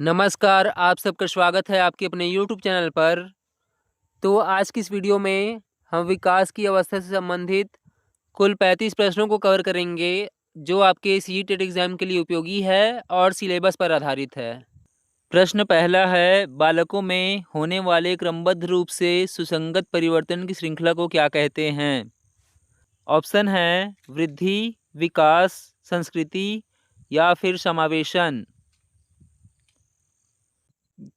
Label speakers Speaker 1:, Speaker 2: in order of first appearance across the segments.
Speaker 1: नमस्कार, आप सबका स्वागत है आपके अपने यूट्यूब चैनल पर। तो आज की इस वीडियो में हम विकास की अवस्था से संबंधित कुल 35 प्रश्नों को कवर करेंगे, जो आपके सीटेट एग्ज़ाम के लिए उपयोगी है और सिलेबस पर आधारित है। प्रश्न पहला है, बालकों में होने वाले क्रमबद्ध रूप से सुसंगत परिवर्तन की श्रृंखला को क्या कहते हैं? ऑप्शन है वृद्धि, विकास, संस्कृति या फिर समावेशन।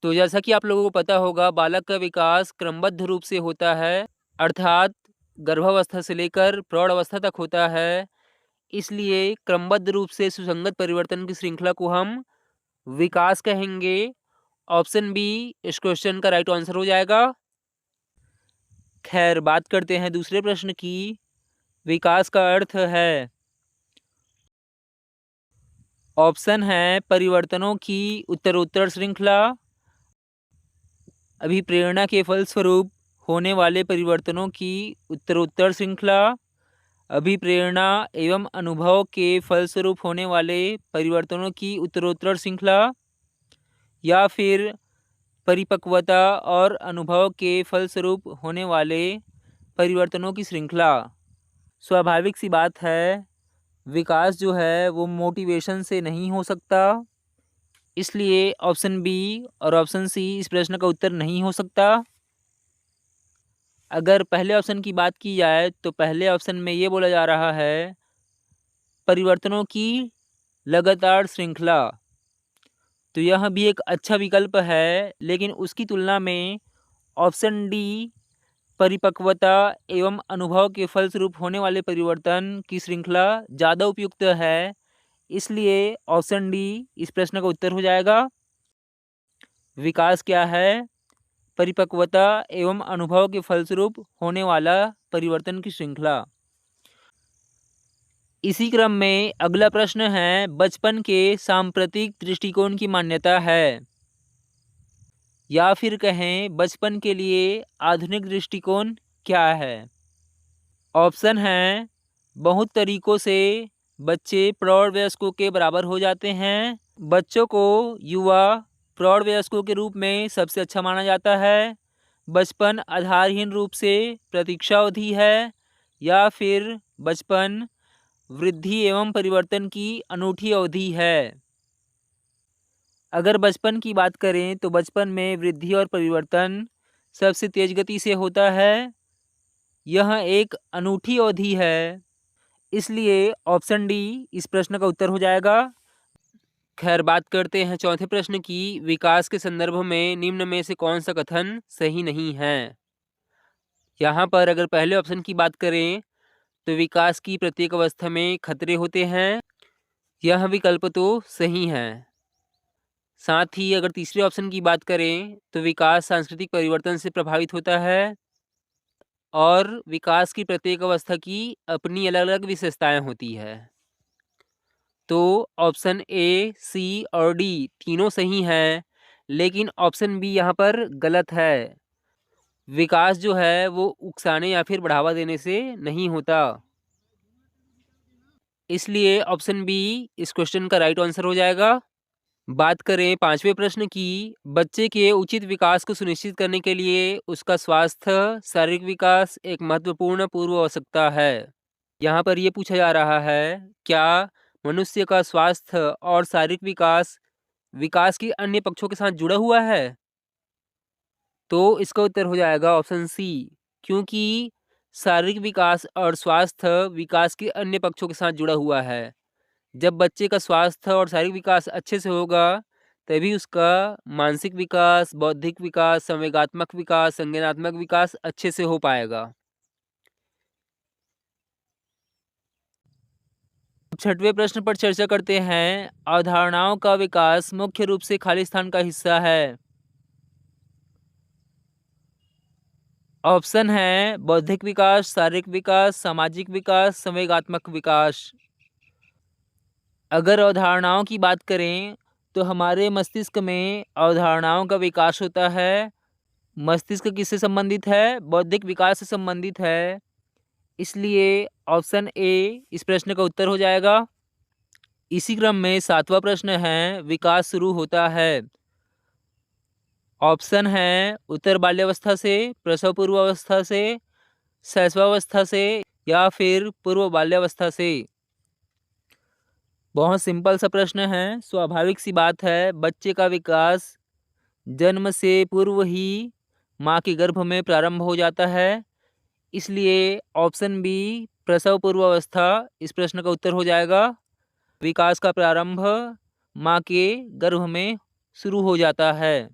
Speaker 1: तो जैसा कि आप लोगों को पता होगा, बालक का विकास क्रमबद्ध रूप से होता है, अर्थात गर्भावस्था से लेकर प्रौढ़ अवस्था तक होता है। इसलिए क्रमबद्ध रूप से सुसंगत परिवर्तन की श्रृंखला को हम विकास कहेंगे। ऑप्शन बी इस क्वेश्चन का राइट आंसर हो जाएगा। खैर, बात करते हैं दूसरे प्रश्न की। विकास का अर्थ है, ऑप्शन है परिवर्तनों की उत्तरोत्तर श्रृंखला, अभिप्रेरणा के फलस्वरूप होने वाले परिवर्तनों की उत्तरोत्तर श्रृंखला, अभिप्रेरणा एवं अनुभव के फलस्वरूप होने वाले परिवर्तनों की उत्तरोत्तर श्रृंखला, या फिर परिपक्वता और अनुभव के फलस्वरूप होने वाले परिवर्तनों की श्रृंखला। स्वाभाविक सी बात है, विकास जो है वो मोटिवेशन से नहीं हो सकता, इसलिए ऑप्शन बी और ऑप्शन सी इस प्रश्न का उत्तर नहीं हो सकता। अगर पहले ऑप्शन की बात की जाए तो पहले ऑप्शन में ये बोला जा रहा है परिवर्तनों की लगातार श्रृंखला, तो यह भी एक अच्छा विकल्प है, लेकिन उसकी तुलना में ऑप्शन डी परिपक्वता एवं अनुभव के फलस्वरूप होने वाले परिवर्तन की श्रृंखला ज़्यादा उपयुक्त है। इसलिए ऑप्शन डी इस प्रश्न का उत्तर हो जाएगा। विकास क्या है? परिपक्वता एवं अनुभव के फलस्वरूप होने वाला परिवर्तन की श्रृंखला। इसी क्रम में अगला प्रश्न है, बचपन के सांप्रतिक दृष्टिकोण की मान्यता है, या फिर कहें बचपन के लिए आधुनिक दृष्टिकोण क्या है? ऑप्शन है, बहुत तरीकों से बच्चे प्रौढ़ वयस्कों के बराबर हो जाते हैं। बच्चों को युवा प्रौढ़ वयस्कों के रूप में सबसे अच्छा माना जाता है। बचपन आधारहीन रूप से प्रतीक्षा अवधि है, या फिर बचपन वृद्धि एवं परिवर्तन की अनूठी अवधि है। अगर बचपन की बात करें तो बचपन में वृद्धि और परिवर्तन सबसे तेज गति से होता है। यह एक अनूठी अवधि है, इसलिए ऑप्शन डी इस प्रश्न का उत्तर हो जाएगा। खैर, बात करते हैं चौथे प्रश्न की। विकास के संदर्भ में निम्न में से कौन सा कथन सही नहीं है? यहाँ पर अगर पहले ऑप्शन की बात करें तो विकास की प्रत्येक अवस्था में खतरे होते हैं, यह विकल्प तो सही है। साथ ही अगर तीसरे ऑप्शन की बात करें तो विकास सांस्कृतिक परिवर्तन से प्रभावित होता है, और विकास की प्रत्येक अवस्था की अपनी अलग अलग विशेषताएं होती है। तो ऑप्शन ए, सी और डी तीनों सही हैं, लेकिन ऑप्शन बी यहाँ पर गलत है। विकास जो है वो उकसाने या फिर बढ़ावा देने से नहीं होता, इसलिए ऑप्शन बी इस क्वेश्चन का राइट आंसर हो जाएगा। बात करें पांचवें प्रश्न की। बच्चे के उचित विकास को सुनिश्चित करने के लिए उसका स्वास्थ्य, शारीरिक विकास एक महत्वपूर्ण पूर्व आवश्यकता है। यहाँ पर ये पूछा जा रहा है, क्या मनुष्य का स्वास्थ्य और शारीरिक विकास विकास के अन्य पक्षों के साथ जुड़ा हुआ है? तो इसका उत्तर हो जाएगा ऑप्शन सी, क्योंकि शारीरिक विकास और स्वास्थ्य विकास के अन्य पक्षों के साथ जुड़ा हुआ है। जब बच्चे का स्वास्थ्य और शारीरिक विकास अच्छे से होगा, तभी उसका मानसिक विकास, बौद्धिक विकास, संवेगात्मक विकास, संज्ञानात्मक विकास अच्छे से हो पाएगा। छठवें प्रश्न पर चर्चा करते हैं। अवधारणाओं का विकास मुख्य रूप से खाली स्थान का हिस्सा है। ऑप्शन है बौद्धिक विकास, शारीरिक विकास, सामाजिक विकास, संवेगात्मक विकास। अगर अवधारणाओं की बात करें तो हमारे मस्तिष्क में अवधारणाओं का विकास होता है। मस्तिष्क किससे संबंधित है? बौद्धिक विकास से संबंधित है, इसलिए ऑप्शन ए इस प्रश्न का उत्तर हो जाएगा। इसी क्रम में सातवां प्रश्न है, विकास शुरू होता है ऑप्शन है उत्तर बाल्यावस्था से, प्रसव पूर्व अवस्था से, शैशवावस्था से या फिर पूर्व बाल्यावस्था से। बहुत सिंपल सा प्रश्न है। स्वाभाविक सी बात है, बच्चे का विकास जन्म से पूर्व ही माँ के गर्भ में प्रारंभ हो जाता है। इसलिए ऑप्शन बी प्रसव पूर्व अवस्था इस प्रश्न का उत्तर हो जाएगा। विकास का प्रारंभ माँ के गर्भ में शुरू हो जाता है।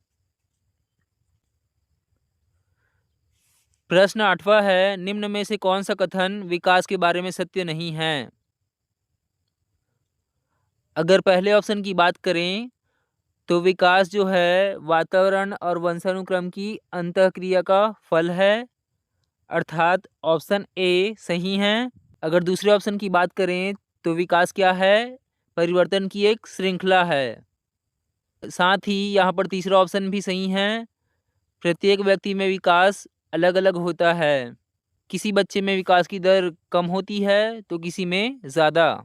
Speaker 1: प्रश्न 8वां है, निम्न में से कौन सा कथन विकास के बारे में सत्य नहीं है? अगर पहले ऑप्शन की बात करें तो विकास जो है वातावरण और वंशानुक्रम की अंतःक्रिया का फल है, अर्थात ऑप्शन ए सही है। अगर दूसरे ऑप्शन की बात करें तो विकास क्या है? परिवर्तन की एक श्रृंखला है। साथ ही यहाँ पर तीसरा ऑप्शन भी सही है। प्रत्येक व्यक्ति में विकास अलग अलग होता है। किसी बच्चे में विकास की दर कम होती है तो किसी में ज़्यादा।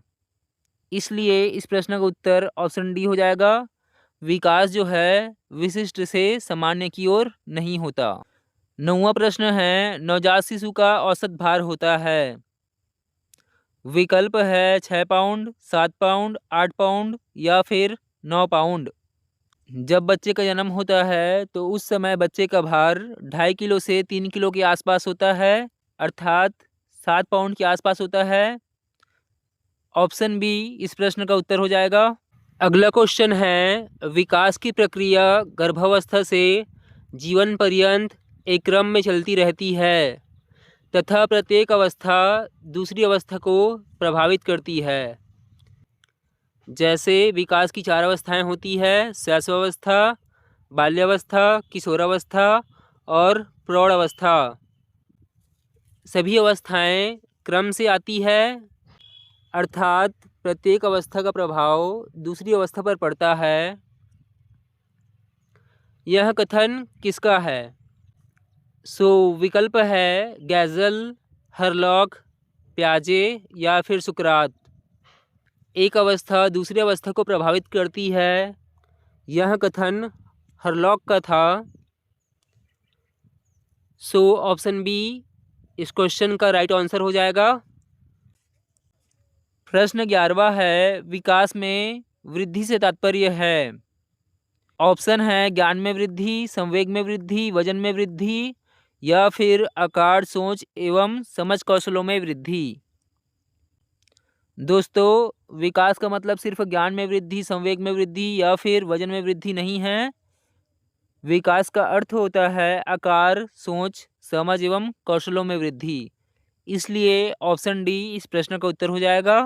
Speaker 1: इसलिए इस प्रश्न का उत्तर ऑप्शन डी हो जाएगा। विकास जो है विशिष्ट से सामान्य की ओर नहीं होता। 9वां प्रश्न है, नवजात शिशु का औसत भार होता है। विकल्प है 6 पाउंड, 7 पाउंड, 8 पाउंड या फिर 9 पाउंड। जब बच्चे का जन्म होता है तो उस समय बच्चे का भार 2.5 किलो से 3 किलो के आसपास होता है, अर्थात 7 पाउंड के आसपास होता है। ऑप्शन बी इस प्रश्न का उत्तर हो जाएगा। अगला क्वेश्चन है, विकास की प्रक्रिया गर्भावस्था से जीवन पर्यंत एक क्रम में चलती रहती है तथा प्रत्येक अवस्था दूसरी अवस्था को प्रभावित करती है। जैसे विकास की 4 अवस्थाएं होती है, शैशवावस्था, बाल्यावस्था, किशोरावस्था और प्रौढ़ावस्था। सभी अवस्थाएं क्रम से आती है, अर्थात प्रत्येक अवस्था का प्रभाव दूसरी अवस्था पर पड़ता है। यह कथन किसका है? विकल्प है गैजल, हरलॉक, प्याजे या फिर सुकरात। एक अवस्था दूसरी अवस्था को प्रभावित करती है, यह कथन हरलॉक का था। ऑप्शन बी इस क्वेश्चन का राइट आंसर हो जाएगा। प्रश्न 11वां है, विकास में वृद्धि से तात्पर्य है। ऑप्शन है ज्ञान में वृद्धि, संवेग में वृद्धि, वजन में वृद्धि या फिर आकार, सोच एवं समझ कौशलों में वृद्धि। दोस्तों, विकास का मतलब सिर्फ ज्ञान में वृद्धि, संवेग में वृद्धि या फिर वजन में वृद्धि नहीं है। विकास का अर्थ होता है आकार, सोच, समझ एवं कौशलों में वृद्धि। इसलिए ऑप्शन डी इस प्रश्न का उत्तर हो जाएगा।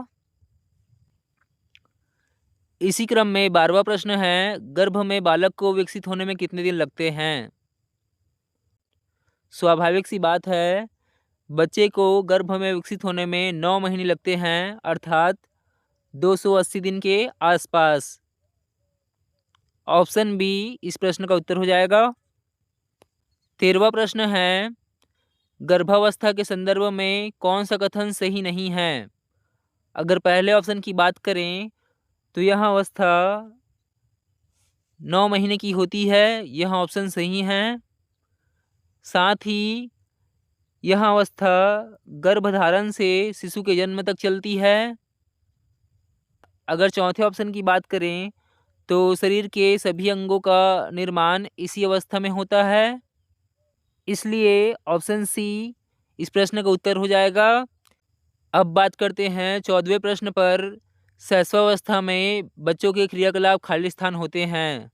Speaker 1: इसी क्रम में 12वां प्रश्न है, गर्भ में बालक को विकसित होने में कितने दिन लगते हैं? स्वाभाविक सी बात है, बच्चे को गर्भ में विकसित होने में 9 महीने लगते हैं, अर्थात 280 दिन के आसपास। ऑप्शन बी इस प्रश्न का उत्तर हो जाएगा। 13वां प्रश्न है, गर्भावस्था के संदर्भ में कौन सा कथन सही नहीं है? अगर पहले ऑप्शन की बात करें तो यह अवस्था 9 महीने की होती है, यह ऑप्शन सही है। साथ ही यह अवस्था गर्भधारण से शिशु के जन्म तक चलती है। अगर चौथे ऑप्शन की बात करें तो शरीर के सभी अंगों का निर्माण इसी अवस्था में होता है। इसलिए ऑप्शन सी इस प्रश्न का उत्तर हो जाएगा। अब बात करते हैं 14वें प्रश्न पर। शैशवावस्था में बच्चों के क्रियाकलाप खाली स्थान होते हैं।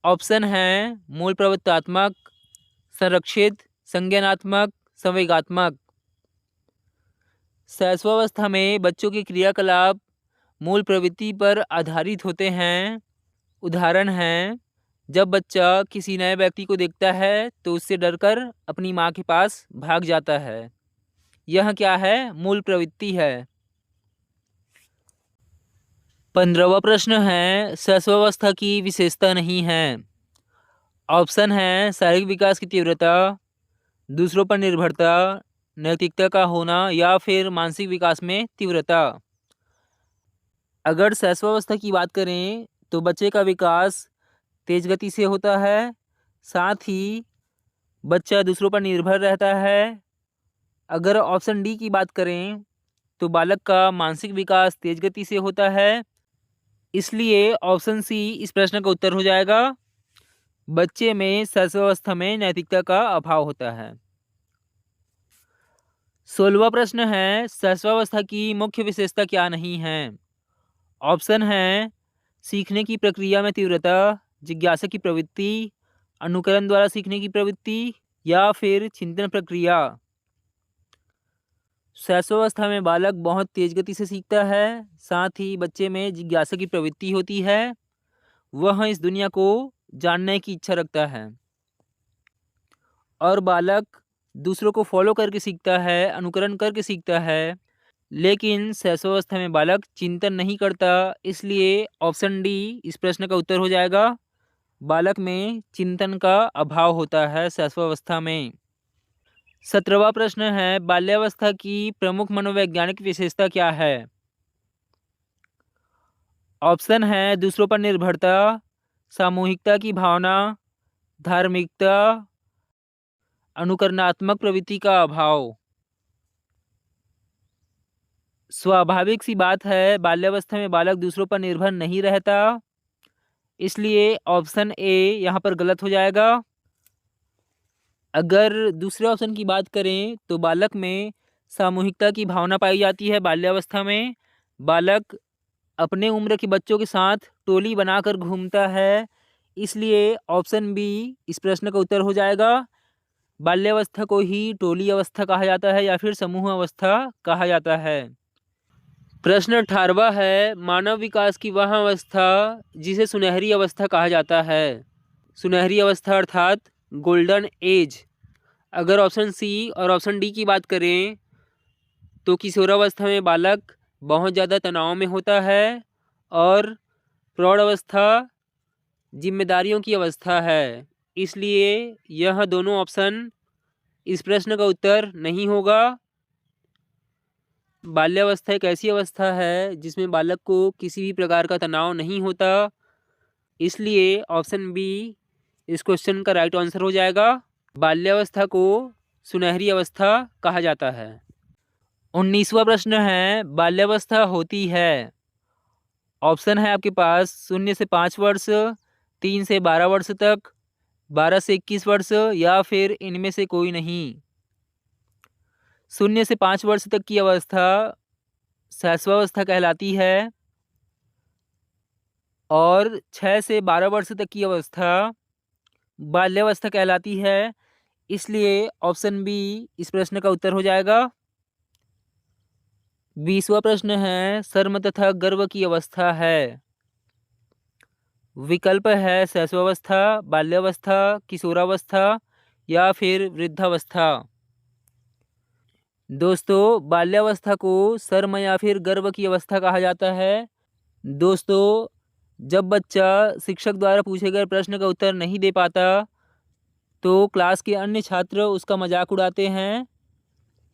Speaker 1: ऑप्शन है मूल प्रवृत्तात्मक, संरक्षित, संज्ञानात्मक, संवेगात्मक। शैशवावस्था में बच्चों के क्रियाकलाप मूल प्रवृत्ति पर आधारित होते हैं। उदाहरण हैं, जब बच्चा किसी नए व्यक्ति को देखता है तो उससे डरकर अपनी माँ के पास भाग जाता है। यह क्या है? मूल प्रवृत्ति है। 15वां प्रश्न है, शैशवावस्था की विशेषता नहीं है। ऑप्शन है शारीरिक विकास की तीव्रता, दूसरों पर निर्भरता, नैतिकता का होना या फिर मानसिक विकास में तीव्रता। अगर शैशवावस्था की बात करें तो बच्चे का विकास तेज गति से होता है, साथ ही बच्चा दूसरों पर निर्भर रहता है। अगर ऑप्शन डी की बात करें तो बालक का मानसिक विकास तेज गति से होता है, इसलिए ऑप्शन सी इस प्रश्न का उत्तर हो जाएगा। बच्चे में शैशवावस्था में नैतिकता का अभाव होता है। 16वां प्रश्न है, शैशवावस्था की मुख्य विशेषता क्या नहीं है? ऑप्शन है सीखने की प्रक्रिया में तीव्रता, जिज्ञासा की प्रवृत्ति, अनुकरण द्वारा सीखने की प्रवृत्ति या फिर चिंतन प्रक्रिया। शैशवावस्था में बालक बहुत तेज गति से सीखता है, साथ ही बच्चे में जिज्ञासा की प्रवृत्ति होती है। वह इस दुनिया को जानने की इच्छा रखता है और बालक दूसरों को फॉलो करके सीखता है, अनुकरण करके सीखता है। लेकिन शैशवावस्था में बालक चिंतन नहीं करता, इसलिए ऑप्शन डी इस प्रश्न का उत्तर हो जाएगा। बालक में चिंतन का अभाव होता है शैशवावस्था में। 17वां प्रश्न है, बाल्यावस्था की प्रमुख मनोवैज्ञानिक विशेषता क्या है? ऑप्शन है दूसरों पर निर्भरता, सामूहिकता की भावना, धार्मिकता, अनुकरणात्मक प्रवृत्ति का अभाव। स्वाभाविक सी बात है, बाल्यावस्था में बालक दूसरों पर निर्भर नहीं रहता, इसलिए ऑप्शन ए यहाँ पर गलत हो जाएगा। अगर दूसरे ऑप्शन की बात करें तो बालक में सामूहिकता की भावना पाई जाती है। बाल्यावस्था में बालक अपने उम्र के बच्चों के साथ टोली बनाकर घूमता है, इसलिए ऑप्शन बी इस प्रश्न का उत्तर हो जाएगा। बाल्यावस्था को ही टोली अवस्था कहा जाता है या फिर समूह अवस्था कहा जाता है। प्रश्न 18वां है, मानव विकास की वह अवस्था जिसे सुनहरी अवस्था कहा जाता है। सुनहरी अवस्था अर्थात गोल्डन एज। अगर ऑप्शन सी और ऑप्शन डी की बात करें तो किशोरावस्था में बालक बहुत ज़्यादा तनाव में होता है और प्रौढ़ अवस्था जिम्मेदारियों की अवस्था है, इसलिए यह दोनों ऑप्शन इस प्रश्न का उत्तर नहीं होगा। बाल्यावस्था एक ऐसी अवस्था है जिसमें बालक को किसी भी प्रकार का तनाव नहीं होता, इसलिए ऑप्शन बी इस क्वेश्चन का राइट आंसर हो जाएगा। बाल्यावस्था को सुनहरी अवस्था कहा जाता है। 19वां प्रश्न है, बाल्यावस्था होती है। ऑप्शन है आपके पास 0 से 5 वर्ष, 3 से 12 वर्ष तक, 12 से 21 वर्ष या फिर इनमें से कोई नहीं। 0 से 5 वर्ष तक की अवस्था शैशवावस्था कहलाती है और 6 से 12 वर्ष तक की अवस्था बाल्यावस्था कहलाती है, इसलिए ऑप्शन बी इस प्रश्न का उत्तर हो जाएगा। 20वां प्रश्न है, शर्म तथा गर्व की अवस्था है। विकल्प है शैशवावस्था, बाल्यावस्था, किशोरावस्था या फिर वृद्धावस्था। दोस्तों, बाल्यावस्था को शर्म या फिर गर्व की अवस्था कहा जाता है। दोस्तों, जब बच्चा शिक्षक द्वारा पूछे गए प्रश्न का उत्तर नहीं दे पाता तो क्लास के अन्य छात्र उसका मजाक उड़ाते हैं,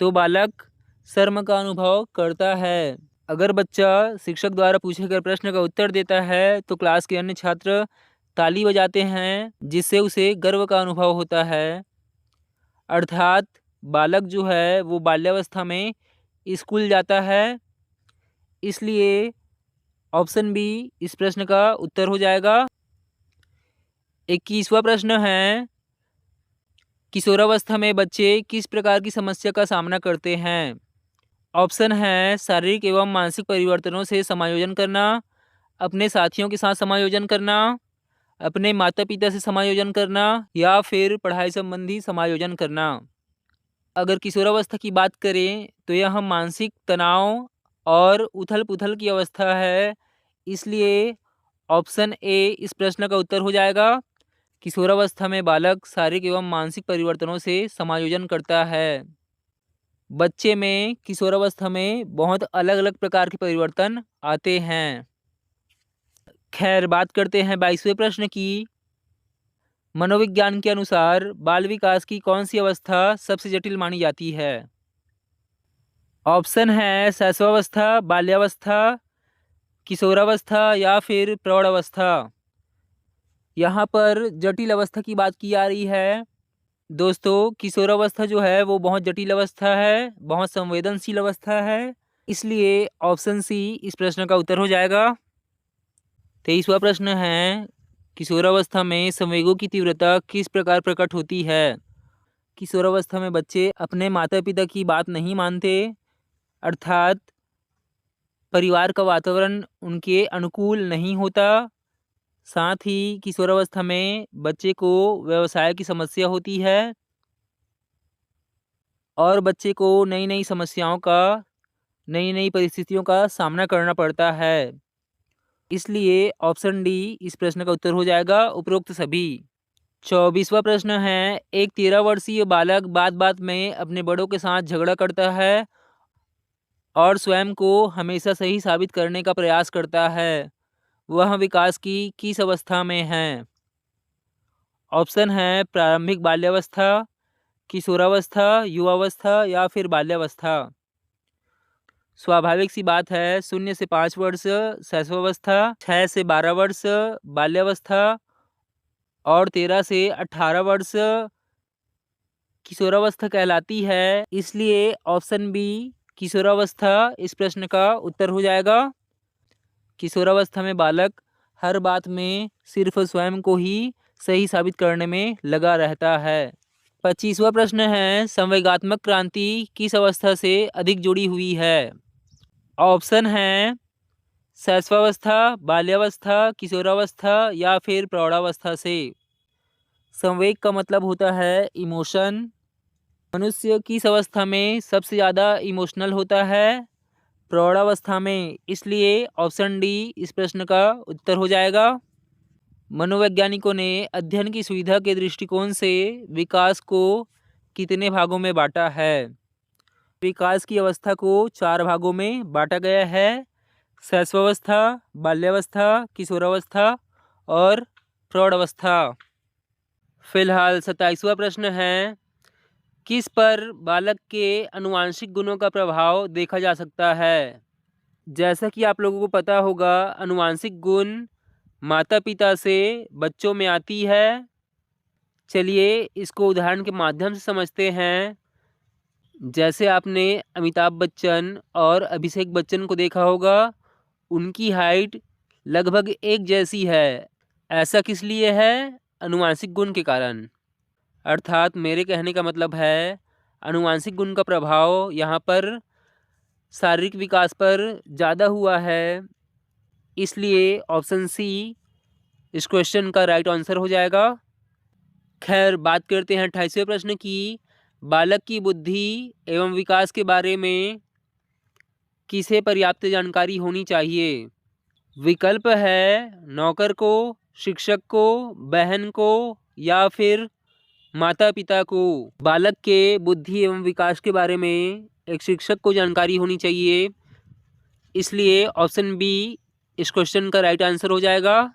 Speaker 1: तो बालक शर्म का अनुभव करता है। अगर बच्चा शिक्षक द्वारा पूछे गए प्रश्न का उत्तर देता है तो क्लास के अन्य छात्र ताली बजाते हैं, जिससे उसे गर्व का अनुभव होता है। अर्थात बालक जो है वो बाल्यावस्था में स्कूल जाता है, इसलिए ऑप्शन बी इस प्रश्न का उत्तर हो जाएगा। 21वां प्रश्न है, किशोरावस्था में बच्चे किस प्रकार की समस्या का सामना करते हैं? ऑप्शन है शारीरिक एवं मानसिक परिवर्तनों से समायोजन करना, अपने साथियों के साथ समायोजन करना, अपने माता पिता से समायोजन करना या फिर पढ़ाई संबंधी समायोजन करना। अगर किशोरावस्था की बात करें तो यह मानसिक तनाव और उथल पुथल की अवस्था है, इसलिए ऑप्शन ए इस प्रश्न का उत्तर हो जाएगा। किशोरावस्था में बालक शारीरिक एवं मानसिक परिवर्तनों से समायोजन करता है। बच्चे में किशोरावस्था में बहुत अलग अलग प्रकार के परिवर्तन आते हैं। खैर, बात करते हैं 22वें प्रश्न की। मनोविज्ञान के अनुसार बाल विकास की कौन सी अवस्था सबसे जटिल मानी जाती है? ऑप्शन है शैशवावस्था, बाल्यावस्था, किशोरावस्था या फिर प्रौढ़ावस्था। यहाँ पर जटिल अवस्था की बात की जा रही है। दोस्तों, किशोरावस्था जो है वो बहुत जटिल अवस्था है, बहुत संवेदनशील अवस्था है, इसलिए ऑप्शन सी इस प्रश्न का उत्तर हो जाएगा। 23वां प्रश्न है, किशोरावस्था में संवेगों की तीव्रता किस प्रकार प्रकट होती है? किशोरावस्था में बच्चे अपने माता पिता की बात नहीं मानते, अर्थात परिवार का वातावरण उनके अनुकूल नहीं होता। साथ ही किशोरावस्था में बच्चे को व्यवसाय की समस्या होती है और बच्चे को नई नई समस्याओं का, नई नई परिस्थितियों का सामना करना पड़ता है। इसलिए ऑप्शन डी इस प्रश्न का उत्तर हो जाएगा, उपरोक्त सभी। 24वां प्रश्न है, एक 13 वर्षीय बालक बात बात में अपने बड़ों के साथ झगड़ा करता है और स्वयं को हमेशा सही साबित करने का प्रयास करता है। वह विकास की किस अवस्था में है? ऑप्शन है प्रारंभिक बाल्यावस्था, किशोरावस्था, युवावस्था या फिर बाल्यावस्था। स्वाभाविक सी बात है, 0 से 5 वर्ष शैशवावस्था, 6 से 12 वर्ष बाल्यावस्था और 13 से 18 वर्ष किशोरावस्था कहलाती है। इसलिए ऑप्शन बी किशोरावस्था इस प्रश्न का उत्तर हो जाएगा। किशोरावस्था में बालक हर बात में सिर्फ स्वयं को ही सही साबित करने में लगा रहता है। 25वां प्रश्न है, संवेगात्मक क्रांति किस अवस्था से अधिक जुड़ी हुई है? ऑप्शन है शैशवावस्था, बाल्यावस्था, किशोरावस्था या फिर प्रौढ़ावस्था से। संवेग का मतलब होता है इमोशन। मनुष्य किस अवस्था में सबसे ज़्यादा इमोशनल होता है? प्रौढ़ावस्था में। इसलिए ऑप्शन डी इस प्रश्न का उत्तर हो जाएगा। मनोवैज्ञानिकों ने अध्ययन की सुविधा के दृष्टिकोण से विकास को कितने भागों में बांटा है? विकास की अवस्था को 4 भागों में बांटा गया है, शैशवावस्था, बाल्यावस्था, किशोरावस्था और प्रौढ़ावस्था। फिलहाल 27वां प्रश्न है, किस पर बालक के आनुवांशिक गुणों का प्रभाव देखा जा सकता है? जैसा कि आप लोगों को पता होगा, आनुवांशिक गुण माता पिता से बच्चों में आती है। चलिए इसको उदाहरण के माध्यम से समझते हैं। जैसे आपने अमिताभ बच्चन और अभिषेक बच्चन को देखा होगा, उनकी हाइट लगभग एक जैसी है। ऐसा किस लिए है? आनुवांशिक गुण के कारण। अर्थात मेरे कहने का मतलब है, आनुवांशिक गुण का प्रभाव यहाँ पर शारीरिक विकास पर ज़्यादा हुआ है। इसलिए ऑप्शन सी इस क्वेश्चन का राइट आंसर हो जाएगा। खैर, बात करते हैं 28वें प्रश्न की। बालक की बुद्धि एवं विकास के बारे में किसे पर्याप्त जानकारी होनी चाहिए? विकल्प है नौकर को, शिक्षक को, बहन को या फिर माता पिता को। बालक के बुद्धि एवं विकास के बारे में एक शिक्षक को जानकारी होनी चाहिए। इसलिए ऑप्शन बी इस क्वेश्चन का राइट आंसर हो जाएगा।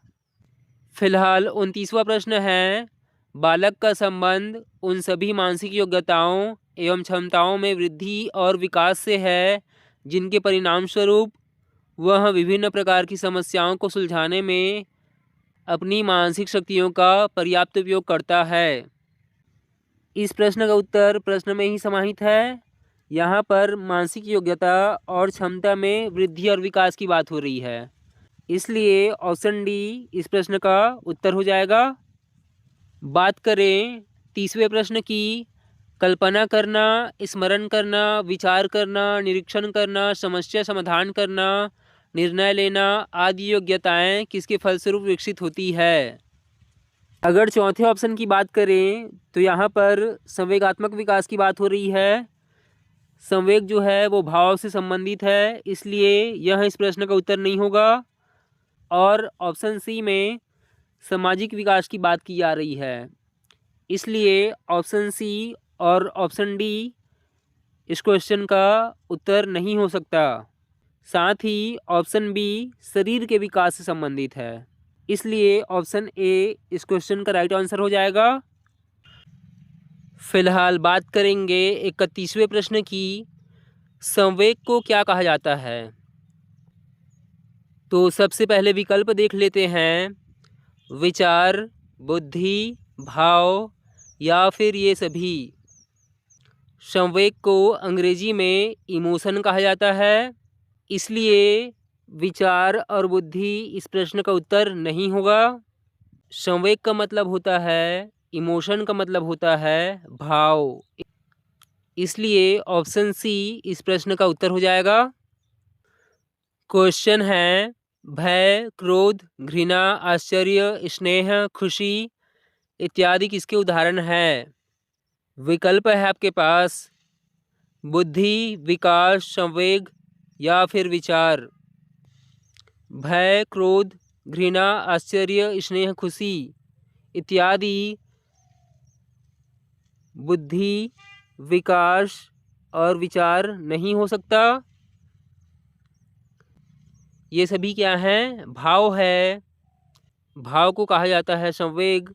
Speaker 1: फिलहाल 29वां प्रश्न है, बालक का संबंध उन सभी मानसिक योग्यताओं एवं क्षमताओं में वृद्धि और विकास से है जिनके परिणाम स्वरूप वह विभिन्न प्रकार की समस्याओं को सुलझाने में अपनी मानसिक शक्तियों का पर्याप्त उपयोग करता है। इस प्रश्न का उत्तर प्रश्न में ही समाहित है। यहाँ पर मानसिक योग्यता और क्षमता में वृद्धि और विकास की बात हो रही है। इसलिए ऑप्शन डी इस प्रश्न का उत्तर हो जाएगा। बात करें 30वें प्रश्न की। कल्पना करना, स्मरण करना, विचार करना, निरीक्षण करना, समस्या समाधान करना, निर्णय लेना आदि योग्यताएं किसके फलस्वरूप विकसित होती है? अगर चौथे ऑप्शन की बात करें तो यहाँ पर संवेगात्मक विकास की बात हो रही है। संवेग जो है वो भाव से संबंधित है, इसलिए यह इस प्रश्न का उत्तर नहीं होगा। और ऑप्शन सी में सामाजिक विकास की बात की जा रही है, इसलिए ऑप्शन सी और ऑप्शन डी इस क्वेश्चन का उत्तर नहीं हो सकता। साथ ही ऑप्शन बी शरीर के विकास से संबंधित है, इसलिए ऑप्शन ए इस क्वेश्चन का राइट आंसर हो जाएगा। फिलहाल बात करेंगे 31वें प्रश्न की। संवेग को क्या कहा जाता है? तो सबसे पहले विकल्प देख लेते हैं। विचार, बुद्धि, भाव या फिर ये सभी। संवेग को अंग्रेजी में इमोशन कहा जाता है, इसलिए विचार और बुद्धि इस प्रश्न का उत्तर नहीं होगा। संवेग का मतलब होता है, इमोशन का मतलब होता है भाव, इसलिए ऑप्शन सी इस प्रश्न का उत्तर हो जाएगा। क्वेश्चन है, भय, क्रोध, घृणा, आश्चर्य, स्नेह, खुशी इत्यादि किसके उदाहरण हैं? विकल्प है आपके पास बुद्धि, विकास, संवेग या फिर विचार। भय, क्रोध, घृणा, आश्चर्य, स्नेह, खुशी इत्यादि बुद्धि, विकास और विचार नहीं हो सकता। ये सभी क्या हैं? भाव है। भाव को कहा जाता है संवेग,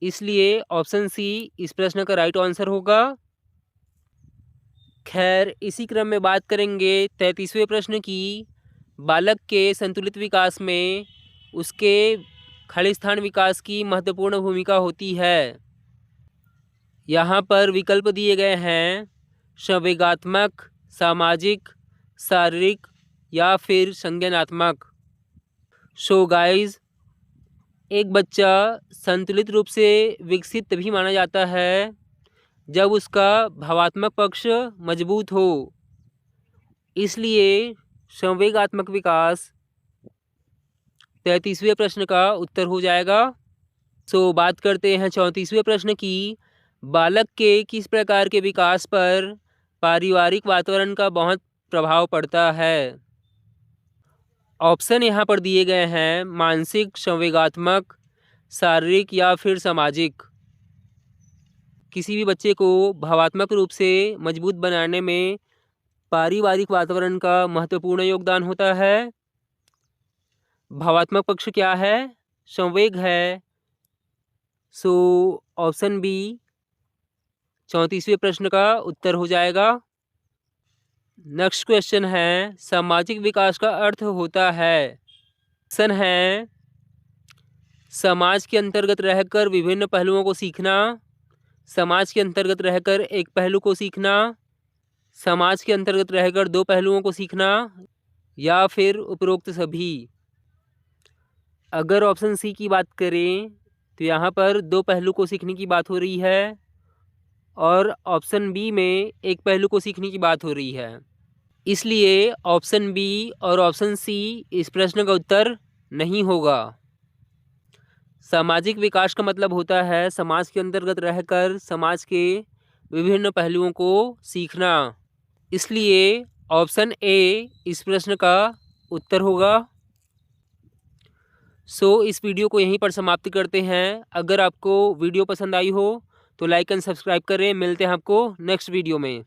Speaker 1: इसलिए ऑप्शन सी इस प्रश्न का राइट आंसर होगा। खैर, इसी क्रम में बात करेंगे 33वें प्रश्न की। बालक के संतुलित विकास में उसके खलिस्तान विकास की महत्वपूर्ण भूमिका होती है। यहाँ पर विकल्प दिए गए हैं संवेगात्मक, सामाजिक, शारीरिक या फिर संज्ञानात्मक। सो गाइस, एक बच्चा संतुलित रूप से विकसित तभी माना जाता है जब उसका भावात्मक पक्ष मजबूत हो, इसलिए संवेगात्मक विकास 33वें प्रश्न का उत्तर हो जाएगा। सो बात करते हैं 34वें प्रश्न की। बालक के किस प्रकार के विकास पर पारिवारिक वातावरण का बहुत प्रभाव पड़ता है? ऑप्शन यहाँ पर दिए गए हैं मानसिक, संवेगात्मक, शारीरिक या फिर सामाजिक। किसी भी बच्चे को भावात्मक रूप से मजबूत बनाने में पारिवारिक वातावरण का महत्वपूर्ण योगदान होता है। भावात्मक पक्ष क्या है? संवेग है। सो ऑप्शन बी 34वें प्रश्न का उत्तर हो जाएगा। नेक्स्ट क्वेश्चन है, सामाजिक विकास का अर्थ होता है। ऑप्शन है समाज के अंतर्गत रहकर विभिन्न पहलुओं को सीखना, समाज के अंतर्गत रहकर एक पहलू को सीखना, समाज के अंतर्गत रहकर दो पहलुओं को सीखना या फिर उपरोक्त सभी। अगर ऑप्शन सी की बात करें तो यहाँ पर दो पहलू को सीखने की बात हो रही है और ऑप्शन बी में एक पहलू को सीखने की बात हो रही है, इसलिए ऑप्शन बी और ऑप्शन सी इस प्रश्न का उत्तर नहीं होगा। सामाजिक विकास का मतलब होता है समाज के अंतर्गत रहकर समाज के विभिन्न पहलुओं को सीखना, इसलिए ऑप्शन ए इस प्रश्न का उत्तर होगा। सो इस वीडियो को यहीं पर समाप्त करते हैं। अगर आपको वीडियो पसंद आई हो तो लाइक एंड सब्सक्राइब करें। मिलते हैं आपको नेक्स्ट वीडियो में।